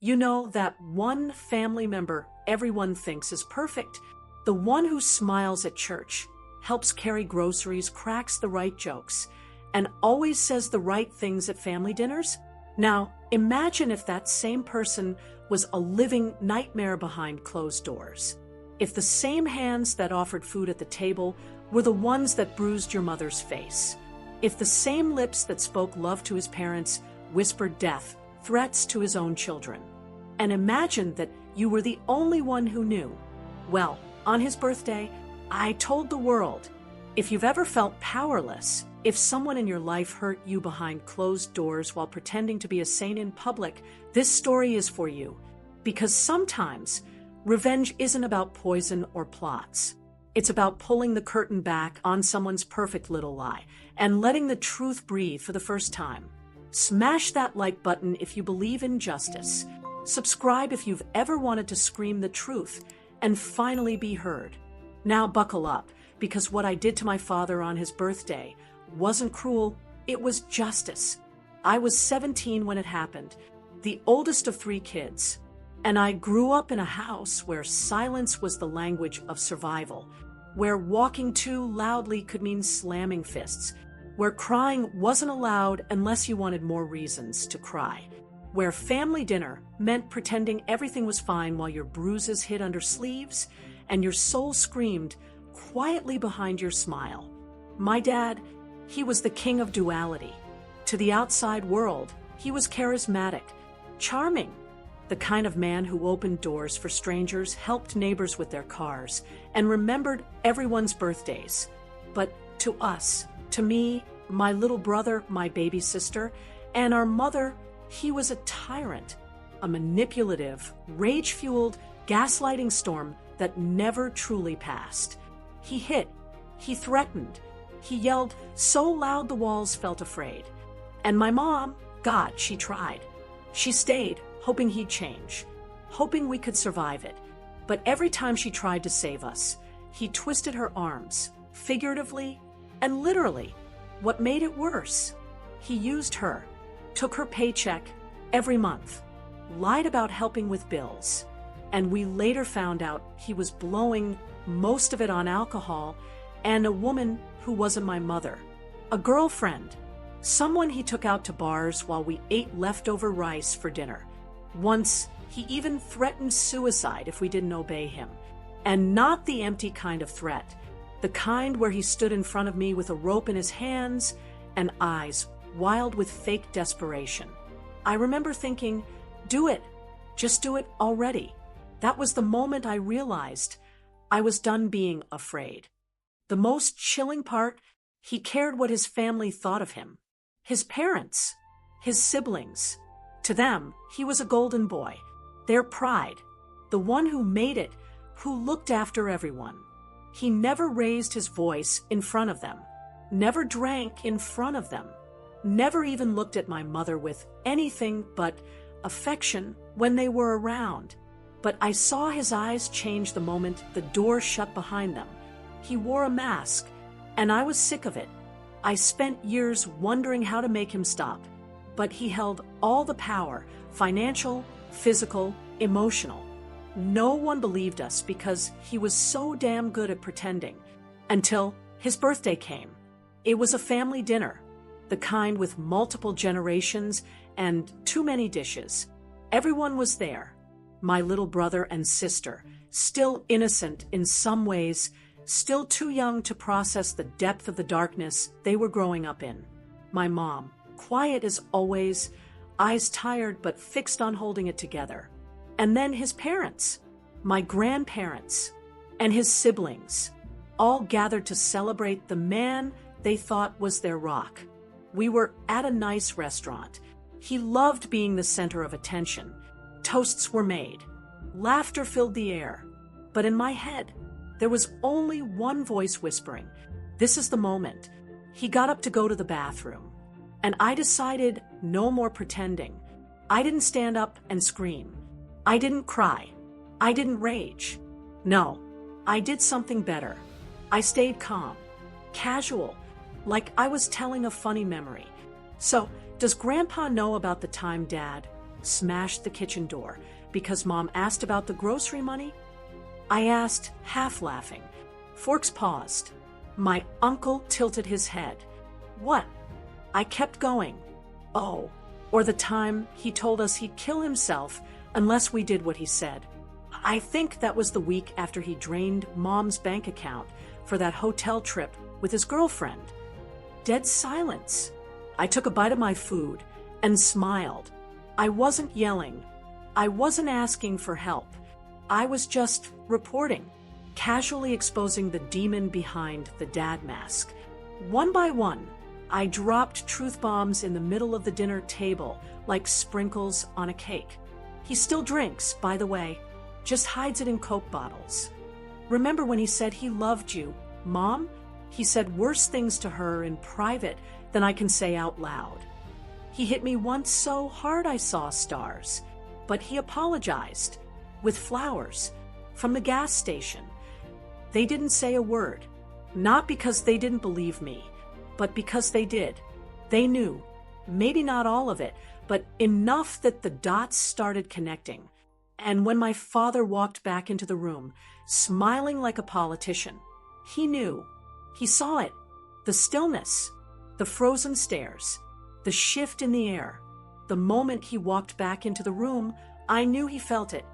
You know, that one family member everyone thinks is perfect. The one who smiles at church, helps carry groceries, cracks the right jokes, and always says the right things at family dinners? Now, imagine if that same person was a living nightmare behind closed doors. If the same hands that offered food at the table were the ones that bruised your mother's face. If the same lips that spoke love to his parents whispered death, threats to his own children. And imagine that you were the only one who knew. Well, on his birthday, I told the world, if you've ever felt powerless, if someone in your life hurt you behind closed doors while pretending to be a saint in public, this story is for you. Because sometimes, revenge isn't about poison or plots. It's about pulling the curtain back on someone's perfect little lie and letting the truth breathe for the first time. Smash that like button if you believe in justice. Subscribe if you've ever wanted to scream the truth and finally be heard. Now buckle up, because what I did to my father on his birthday wasn't cruel, it was justice. I was 17 when it happened, the oldest of 3 kids. And I grew up in a house where silence was the language of survival, where walking too loudly could mean slamming fists, where crying wasn't allowed unless you wanted more reasons to cry, where family dinner meant pretending everything was fine while your bruises hid under sleeves and your soul screamed quietly behind your smile. My dad, he was the king of duality. To the outside world, he was charismatic, charming, the kind of man who opened doors for strangers, helped neighbors with their cars, and remembered everyone's birthdays. But to us, to me, my little brother, my baby sister, and our mother, he was a tyrant, a manipulative, rage-fueled, gaslighting storm that never truly passed. He hit, he threatened, he yelled so loud the walls felt afraid. And my mom, God, she tried. She stayed, hoping he'd change, hoping we could survive it. But every time she tried to save us, he twisted her arms, figuratively and literally. What made it worse? He used her, took her paycheck every month, lied about helping with bills, and we later found out he was blowing most of it on alcohol and a woman who wasn't my mother, a girlfriend, someone he took out to bars while we ate leftover rice for dinner. Once, he even threatened suicide if we didn't obey him. And not the empty kind of threat, the kind where he stood in front of me with a rope in his hands and eyes wild with fake desperation. I remember thinking, do it, just do it already. That was the moment I realized I was done being afraid. The most chilling part, he cared what his family thought of him, his parents, his siblings. To them, he was a golden boy, their pride, the one who made it, who looked after everyone. He never raised his voice in front of them, never drank in front of them, never even looked at my mother with anything but affection when they were around. But I saw his eyes change the moment the door shut behind them. He wore a mask, and I was sick of it. I spent years wondering how to make him stop, but he held all the power, financial, physical, emotional. No one believed us because he was so damn good at pretending. Until his birthday came. It was a family dinner, the kind with multiple generations and too many dishes. Everyone was there. My little brother and sister, still innocent in some ways, still too young to process the depth of the darkness they were growing up in. My mom, quiet as always, eyes tired but fixed on holding it together. And then his parents, my grandparents, and his siblings, all gathered to celebrate the man they thought was their rock. We were at a nice restaurant. He loved being the center of attention. Toasts were made. Laughter filled the air. But in my head, there was only one voice whispering, "This is the moment." He got up to go to the bathroom. And I decided no more pretending. I didn't stand up and scream. I didn't cry. I didn't rage. No, I did something better. I stayed calm, casual, like I was telling a funny memory. "So, does Grandpa know about the time Dad smashed the kitchen door because Mom asked about the grocery money? I asked, half laughing. Forks paused. My uncle tilted his head. What? I kept going. Oh, or the time he told us he'd kill himself unless we did what he said. I think that was the week after he drained Mom's bank account for that hotel trip with his girlfriend. Dead silence. I took a bite of my food and smiled. I wasn't yelling. I wasn't asking for help. I was just reporting, casually exposing the demon behind the dad mask. One by one, I dropped truth bombs in the middle of the dinner table like sprinkles on a cake. He still drinks, by the way, just hides it in Coke bottles. Remember when he said he loved you, Mom? He said worse things to her in private than I can say out loud. He hit me once so hard I saw stars, but he apologized with flowers from the gas station. They didn't say a word, not because they didn't believe me, but because they did. They knew, maybe not all of it, but enough that the dots started connecting. And when my father walked back into the room, smiling like a politician, he knew. He saw it. The stillness, the frozen stares, the shift in the air. The moment he walked back into the room, I knew he felt it.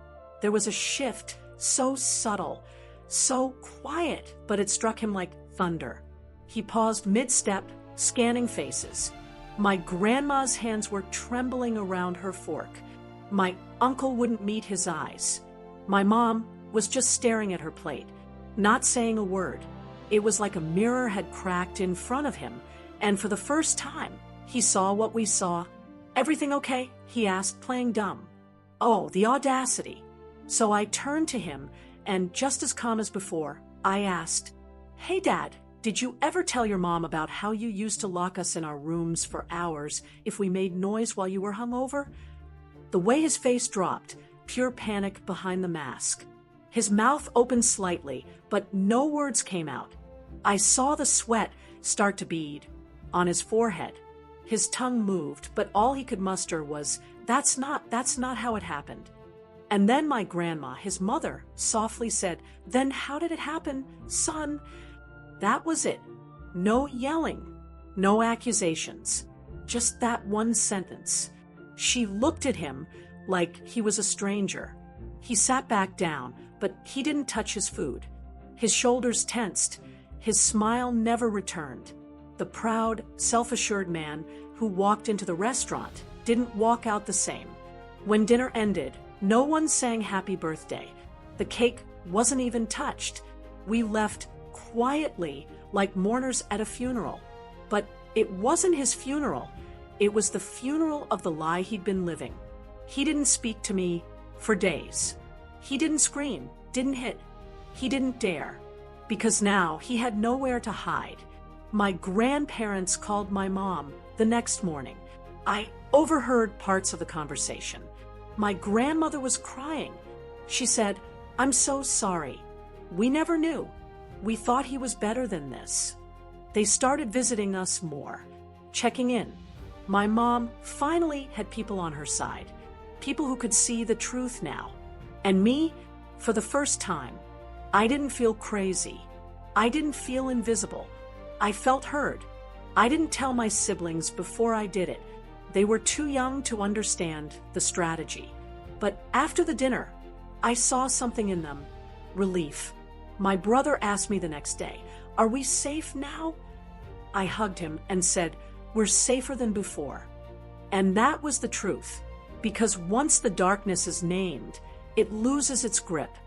There was a shift, so subtle, so quiet, but it struck him like thunder. He paused mid-step, scanning faces. My grandma's hands were trembling around her fork. My uncle wouldn't meet his eyes. My mom was just staring at her plate, not saying a word. It was like a mirror had cracked in front of him, and for the first time, he saw what we saw. "Everything okay?" he asked, playing dumb. Oh, the audacity. So I turned to him, and just as calm as before, I asked, "Hey, Dad, did you ever tell your mom about how you used to lock us in our rooms for hours if we made noise while you were hungover?" The way his face dropped, pure panic behind the mask. His mouth opened slightly, but no words came out. I saw the sweat start to bead on his forehead. His tongue moved, but all he could muster was, that's not how it happened. And then my grandma, his mother, softly said, "Then how did it happen, son?" That was it. No yelling, no accusations, just that one sentence. She looked at him like he was a stranger. He sat back down, but he didn't touch his food. His shoulders tensed. His smile never returned. The proud, self-assured man who walked into the restaurant didn't walk out the same. When dinner ended, no one sang happy birthday. The cake wasn't even touched. We left quietly like mourners at a funeral. But it wasn't his funeral. It was the funeral of the lie he'd been living. He didn't speak to me for days. He didn't scream, didn't hit. He didn't dare. Because now he had nowhere to hide. My grandparents called my mom the next morning. I overheard parts of the conversation. My grandmother was crying. She said, "I'm so sorry. We never knew. We thought he was better than this." They started visiting us more, checking in. My mom finally had people on her side, people who could see the truth now. And me, for the first time, I didn't feel crazy. I didn't feel invisible. I felt heard. I didn't tell my siblings before I did it. They were too young to understand the strategy. But after the dinner, I saw something in them. Relief. My brother asked me the next day, "Are we safe now?" I hugged him and said, "We're safer than before." And that was the truth. Because once the darkness is named, it loses its grip.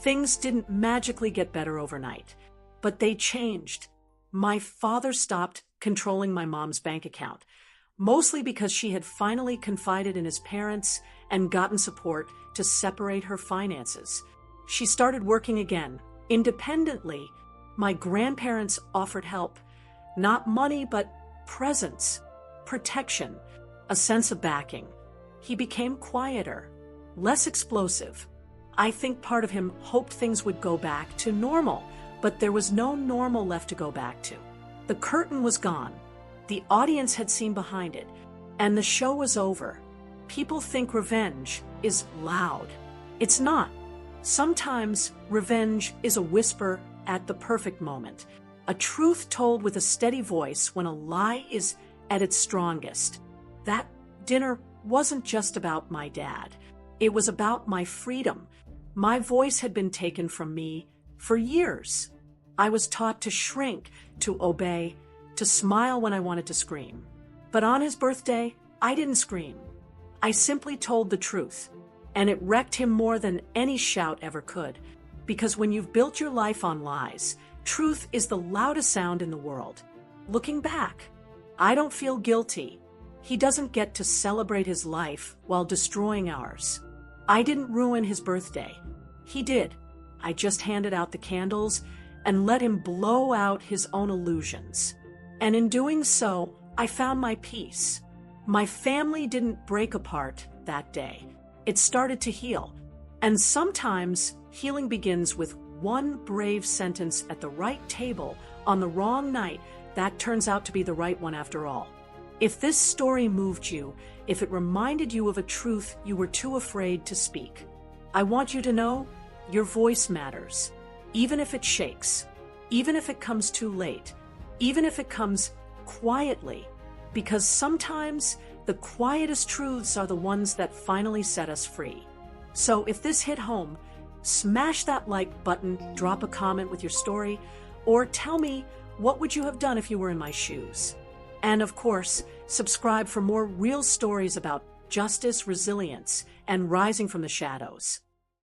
Things didn't magically get better overnight, but they changed. My father stopped controlling my mom's bank account, mostly because she had finally confided in his parents and gotten support to separate her finances. She started working again, independently. My grandparents offered help, not money, but presence, protection, a sense of backing. He became quieter, less explosive. I think part of him hoped things would go back to normal, but there was no normal left to go back to. The curtain was gone. The audience had seen behind it, and the show was over. People think revenge is loud. It's not. Sometimes revenge is a whisper at the perfect moment, a truth told with a steady voice when a lie is at its strongest. That dinner wasn't just about my dad. It was about my freedom. My voice had been taken from me for years. I was taught to shrink, to obey, to smile when I wanted to scream. But on his birthday, I didn't scream. I simply told the truth, and it wrecked him more than any shout ever could. Because when you've built your life on lies, truth is the loudest sound in the world. Looking back, I don't feel guilty. He doesn't get to celebrate his life while destroying ours. I didn't ruin his birthday. He did. I just handed out the candles and let him blow out his own illusions. And in doing so, I found my peace. My family didn't break apart that day. It started to heal. And sometimes healing begins with one brave sentence at the right table on the wrong night that turns out to be the right one after all. If this story moved you, if it reminded you of a truth you were too afraid to speak, I want you to know your voice matters. Even if it shakes, even if it comes too late, even if it comes quietly, because sometimes the quietest truths are the ones that finally set us free. So if this hit home, smash that like button, drop a comment with your story, or tell me what would you have done if you were in my shoes. And of course, subscribe for more real stories about justice, resilience, and rising from the shadows.